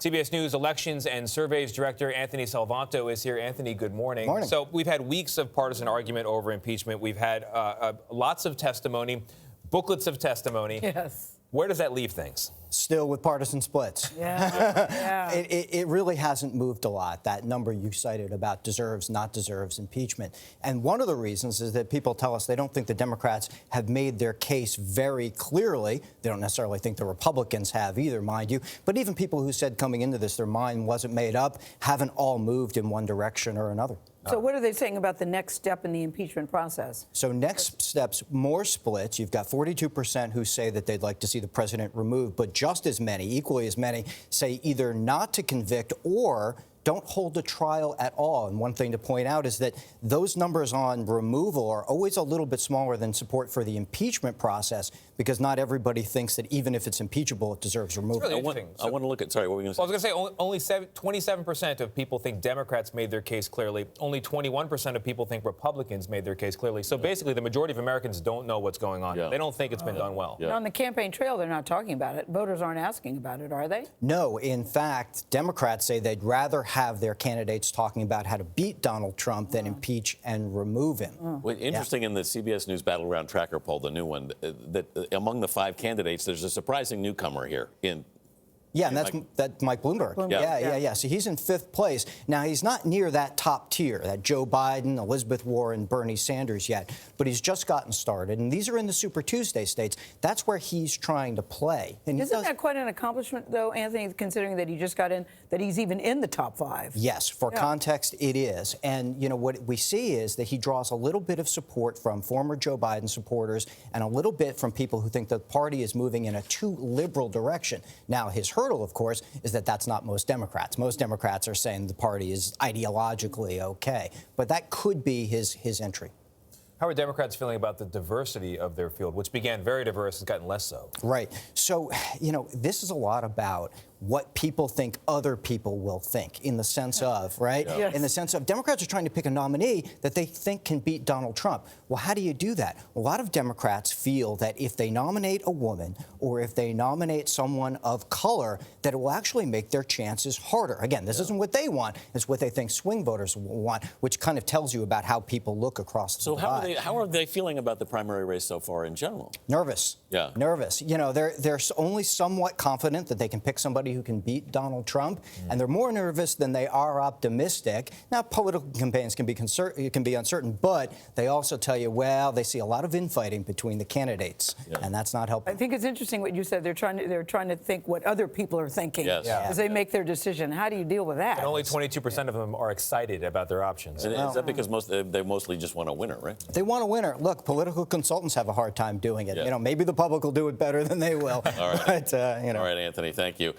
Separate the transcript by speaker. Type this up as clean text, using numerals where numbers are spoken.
Speaker 1: CBS News Elections and Surveys Director Anthony Salvanto is here. Anthony, good morning.
Speaker 2: Morning.
Speaker 1: So we've had weeks of partisan argument over impeachment. We've had lots of testimony, booklets of testimony.
Speaker 3: Yes.
Speaker 1: Where does that leave things?
Speaker 2: Still with partisan splits.
Speaker 3: Yeah.
Speaker 2: It really hasn't moved a lot. That number you cited about deserves, not deserves impeachment. And one of the reasons is that people tell us they don't think the Democrats have made their case very clearly. They don't necessarily think the Republicans have either, mind you. But even people who said coming into this their mind wasn't made up haven't all moved in one direction or another.
Speaker 3: So what are they saying about the next step in the impeachment process?
Speaker 2: So next steps, more splits. You've got 42% who say that they'd like to see the president removed, but just as many, equally as many, say either not to convict or don't hold a trial at all. And one thing to point out is that those numbers on removal are always a little bit smaller than support for the impeachment process, because not everybody thinks that even if it's impeachable, it deserves removal.
Speaker 1: Really interesting.
Speaker 4: I want to look at, sorry, what were you going to say?
Speaker 1: Well, I was going to say only 27% of people think Democrats made their case clearly. Only 21% of people think Republicans made their case clearly. So basically, the majority of Americans don't know what's going on.
Speaker 4: Yeah.
Speaker 1: They don't think it's been done well.
Speaker 4: Yeah.
Speaker 3: On the campaign trail, they're not talking about it. Voters aren't asking about it, are they?
Speaker 2: No, in fact, Democrats say they'd rather have their candidates talking about how to beat Donald Trump than impeach and remove him.
Speaker 4: Well, interesting in the CBS News Battleground Tracker poll, the new one, that among the 5 candidates, there's a surprising newcomer here in.
Speaker 2: Yeah, and that's Mike Bloomberg. Yeah. So he's in 5th place. Now, he's not near that top tier, that Joe Biden, Elizabeth Warren, Bernie Sanders yet, but he's just gotten started. And these are in the Super Tuesday states. That's where he's trying to play. And
Speaker 3: Isn't that quite an accomplishment, though, Anthony, considering that he just got in, that he's even in the top 5?
Speaker 2: Yes, for context, it is. And, you know, what we see is that he draws a little bit of support from former Joe Biden supporters and a little bit from people who think the party is moving in a too liberal direction. Now, his hurdle, of course, is that that's not most Democrats. Most Democrats are saying the party is ideologically okay. But that could be his entry.
Speaker 1: How are Democrats feeling about the diversity of their field, which began very diverse, has gotten less so?
Speaker 2: Right. So, you know, this is a lot about what people think other people will think, in the sense of, right?
Speaker 3: Yeah. Yes.
Speaker 2: In the sense of Democrats are trying to pick a nominee that they think can beat Donald Trump. Well, how do you do that? A lot of Democrats feel that if they nominate a woman or if they nominate someone of color, that it will actually make their chances harder. Again, this isn't what they want. It's what they think swing voters want, which kind of tells you about how people look across the divide.
Speaker 4: So how are they feeling about the primary race so far in general?
Speaker 2: Nervous.
Speaker 4: Yeah.
Speaker 2: Nervous. You know, they're only somewhat confident that they can pick somebody who can beat Donald Trump, and they're more nervous than they are optimistic. Now, political campaigns can be uncertain, but they also tell you, well, they see a lot of infighting between the candidates, and that's not helpful.
Speaker 3: I think it's interesting what you said. They're trying to think what other people are thinking as they make their decision. How do you deal with that?
Speaker 1: And only 22% of them are excited about their options.
Speaker 4: And is that because they mostly just want a winner, right?
Speaker 2: They want a winner. Look, political consultants have a hard time doing it.
Speaker 4: Yeah.
Speaker 2: You know, maybe the public will do it better than they will.
Speaker 4: All right.
Speaker 2: But, you know.
Speaker 4: All right, Anthony, thank you.